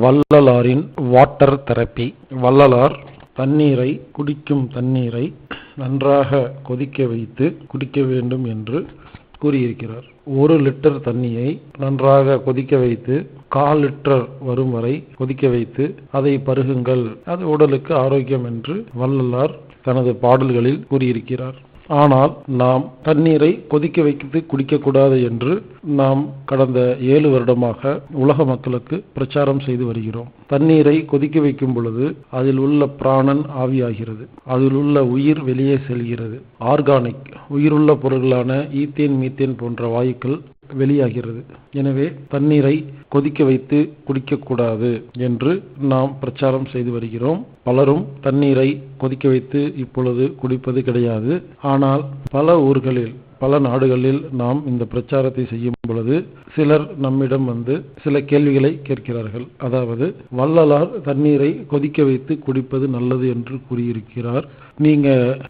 வள்ளலாரின் water therapy. Vallalar குடிக்கும் தண்ணீரை நன்றாக கொதிக்க வைத்து குடிக்க வேண்டும் என்று கூறியிருக்கிறார். 1 லிட்டர் தண்ணியை நன்றாக கொதிக்க வைத்து 1/4 லிட்டர் வரும் வரை கொதிக்க வைத்து அதை பருகுங்கள், அது உடலுக்கு ஆரோக்கியம் என்று வள்ளலார் தனது பாடல்களில் கூறியிருக்கிறார். ஆனால் நாம் தண்ணீரை கொதிக்க வைத்து குடிக்கக்கூடாது என்று நாம் கடந்த 7 வருடமாக உலக மக்களுக்கு பிரச்சாரம் செய்து வருகிறோம். தண்ணீரை கொதிக்க வைக்கும் பொழுது அதில் உள்ள பிராணன் ஆவியாகிறது, அதில் உள்ள உயிர் வெளியே செல்கிறது. ஆர்கானிக் உயிருள்ள பொருட்களான ஈத்தேன், மீத்தேன் போன்ற வாயுக்கள் வெளியாகிறது. எனவே தண்ணீரை கொதிக்க வைத்து குடிக்கக்கூடாது என்று நாம் பிரச்சாரம் செய்து வருகிறோம். பலரும் தண்ணீரை கொதிக்க வைத்து இப்பொழுது குடிப்பது கிடையாது. ஆனால் பல ஊர்களில், பல நாடுகளில் நாம் இந்த பிரச்சாரத்தை செய்யும் பொழுது சிலர் நம்மிடம் வந்து சில கேள்விகளை கேட்கிறார்கள். அதாவது, வள்ளலார் தண்ணீரை கொதிக்க வைத்து குடிப்பது நல்லது என்று கூறியிருக்கிறார், நீங்க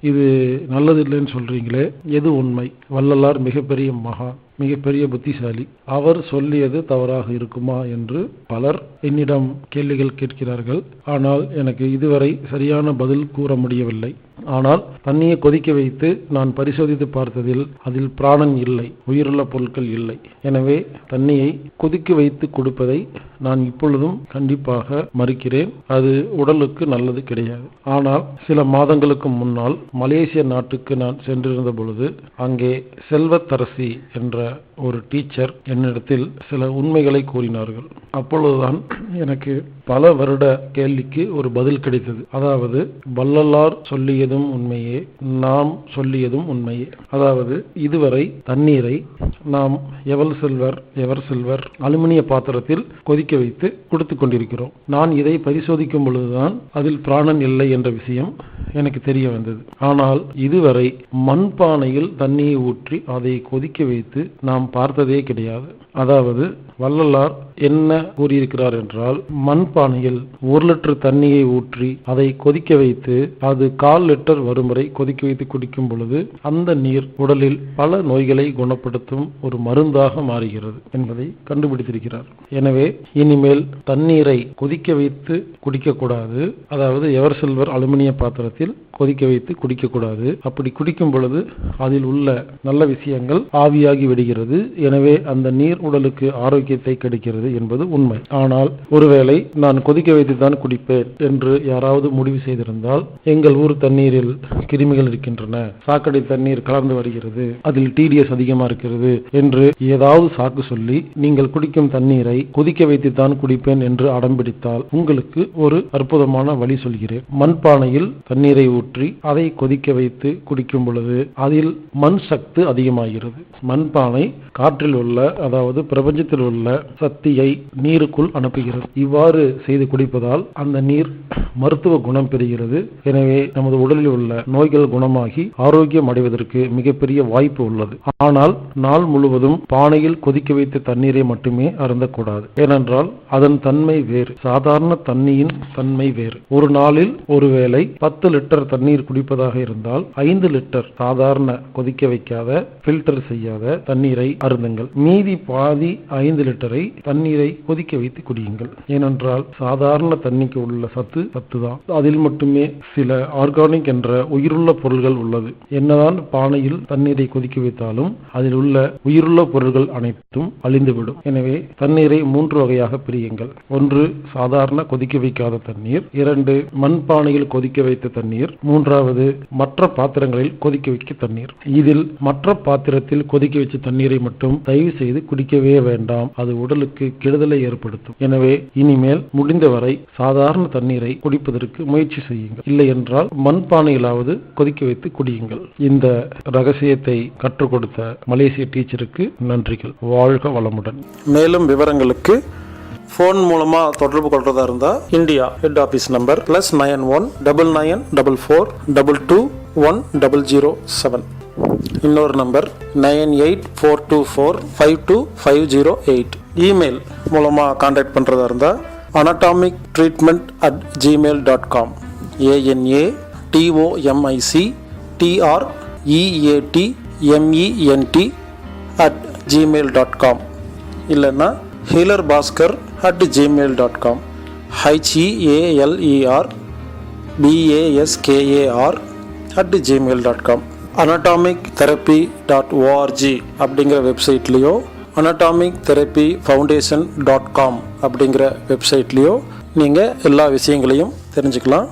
இது நல்லது இல்லைன்னு சொல்றீங்களே, எது உண்மை? வள்ளலார் மிகப்பெரிய மகான், மிகப்பெரிய புத்திசாலி, அவர் சொல்லியது தவறாக இருக்குமா என்று பலர் என்னிடம் கேள்விகள் கேட்கிறார்கள். ஆனால் எனக்கு இதுவரை சரியான பதில் கூற முடியவில்லை. ஆனால் தண்ணியை கொதிக்க வைத்து நான் பரிசோதித்து பார்த்ததில் அதில் பிராணன் இல்லை, உயிருள்ள பொருட்கள் இல்லை. எனவே தண்ணியை கொதிக்க வைத்து கொடுப்பதை நான் இப்பொழுதும் கண்டிப்பாக மறுக்கிறேன். அது உடலுக்கு நல்லது கிடையாது. ஆனால் சில மாதங்களுக்கு முன்னால் மலேசிய நாட்டுக்கு நான் சென்றிருந்த பொழுது அங்கே செல்வத்தரசி என்ற ஒரு டீச்சர் என்னிடத்தில் சில உண்மைகளை கூறினார்கள். அப்பொழுதுதான் எனக்கு பல வருட கேள்விக்கு ஒரு பதில் கிடைத்தது. அதாவது, வள்ளலார் சொல்லியதும் உண்மையே, நாம் சொல்லியதும் உண்மையே. அதாவது, இதுவரை தண்ணீரை நாம் எவர் சில்வர் அலுமினிய பாத்திரத்தில் கொதிக்க வைத்து கொடுத்து கொண்டிருக்கிறோம். நான் இதை பரிசோதிக்கும் பொழுதுதான் அதில் பிராணன் இல்லை என்ற விஷயம் எனக்கு தெரிய வந்தது. ஆனால் இதுவரை மண்பானையில் தண்ணியை ஊற்றி அதை கொதிக்க வைத்து நாம் பார்த்ததே கிடையாது. அதாவது, வள்ளலார் என்ன கூறியிருக்கிறார் என்றால், மண்பானையில் 1 லிட்டர் தண்ணியை ஊற்றி அதை கொதிக்க வைத்து அது 1/4 லிட்டர் வரும் வரை கொதிக்க வைத்து குடிக்கும் பொழுது அந்த நீர் உடலில் பல நோய்களை குணப்படுத்தும் ஒரு மருந்தாக மாறுகிறது என்பதை கண்டுபிடித்திருக்கிறார். எனவே இனிமேல் தண்ணீரை கொதிக்க வைத்து குடிக்கக்கூடாது. அதாவது எவர் சில்வர் அலுமினிய பாத்திரத்தில் கொதிக்க வைத்து குடிக்கக்கூடாது. அப்படி குடிக்கும் பொழுது அதில் உள்ள நல்ல விஷயங்கள் ஆவியாகி விடுகிறது. எனவே அந்த நீர் உடலுக்கு ஆரோக்கியத்தை கிடைக்கிறது என்பது உண்மை. ஆனால் ஒருவேளை நான் கொதிக்க வைத்து தான் குடிப்பேன் என்று யாராவது முடிவு செய்திருந்தால், எங்கள் ஊர் தண்ணீரில் கிருமிகள் இருக்கின்றன, சாக்கடை தண்ணீர் கலந்து வருகிறது, அதில் TDS அதிகமா இருக்கிறது என்று ஏதாவது சாக்கு சொல்லி நீங்கள் குடிக்கும் தண்ணீரை கொதிக்க வைத்து தான் குடிப்பேன் என்று அடம்பிடித்தால் உங்களுக்கு ஒரு அற்புதமான வழி சொல்கிறேன். மண்பானையில் தண்ணீரை ஊற்றி அதை கொதிக்க வைத்து குடிக்கும் பொழுது அதில் மண் சத்து அதிகமாகிறது. மண்பானை காற்றில் உள்ள, அதாவது பிரபஞ்சத்தில் உள்ள சக்தியை நீருக்குள் அனுப்புகிறது. இவ்வாறு செய்து குடிப்பதால் அந்த நீர் மருத்துவ குணம் பெறுகிறது. எனவே நமது உடலில் உள்ள நோய்கள் குணமாகி ஆரோக்கியம் அடைவதற்கு மிகப்பெரிய வாய்ப்பு உள்ளது. ஆனால் நாள் முழுவதும் பானையில் கொதிக்க வைத்த தண்ணீரை மட்டுமே அருந்தக்கூடாது. ஏனென்றால் அதன் தன்மை வேறு, சாதாரண தண்ணியின் தன்மை வேறு. ஒரு நாளில் ஒருவேளை 10 லிட்டர் தண்ணீர் குடிப்பதாக இருந்தால் 5 லிட்டர் சாதாரண கொதிக்க வைக்காத, பில்டர் செய்யாத தண்ணீரை அருந்துங்கள். மீதி பாதி 5 லிட்டரை தண்ணீரை கொதிக்க வைத்து குடியுங்கள். ஏனென்றால் சாதாரண தண்ணிக்கு உள்ள சத்து தான், அதில் மட்டுமே சில ஆர்கானிக் என்ற உயிருள்ள பொருள்கள் உள்ளது. என்னதான் பானையில் தண்ணீரை கொதிக்க வைத்தாலும் அதில் உள்ள உயிருள்ள பொருள்கள் அனைத்தும் அழிந்துவிடும். எனவே தண்ணீரை 3 வகையாக பிரியுங்கள். 1 சாதாரண கொதிக்க வைக்காத தண்ணீர், 2 மண்பானையில் கொதிக்க வைத்த தண்ணீர், 3வது மற்ற பாத்திரங்களில் கொதிக்க வைக்க தண்ணீர். இதில் மற்ற பாத்திரத்தில் கொதிக்க வச்ச தண்ணீரை மட்டும் தயவு செய்து குடிக்கவே வேண்டாம், அது உடலுக்கு கெடுதலை ஏற்படுத்தும். எனவே இனிமேல் முடிந்தவரை சாதாரண தண்ணீரை குடிப்பதற்கு முயற்சி செய்யுங்கள். இல்லை என்றால் மண்பானையிலாவது கொதிக்க வைத்து குடியுங்கள். இந்த ரகசியத்தை கற்றுக் கொடுத்த மலேசிய டீச்சருக்கு நன்றிகள். வாழ்க வளமுடன். மேலும் விவரங்களுக்கு போன் மூலமா தொடர்பு கொள்றதா இருந்தா இந்தியா ஹெட் ஆபீஸ் நம்பர் +91 9944221007. இன்னொரு நம்பர் 9842452508. இமெயில் மூலமா கான்டாக்ட் பண்றதா இருந்தா anatomictreatment@gmail.com ANATOMICTREATMENT@gmail.com இல்லைன்னா healerbhaskar@gmail.com HEALERBASKAR@gmail.com. anatomictherapy.org அப்படிங்கிற வெப்சைட்லேயோ anatomictherapyfoundation.com அப்படிங்கிற வெப்சைட்லேயோ நீங்கள் எல்லா விஷயங்களையும் தெரிஞ்சுக்கலாம்.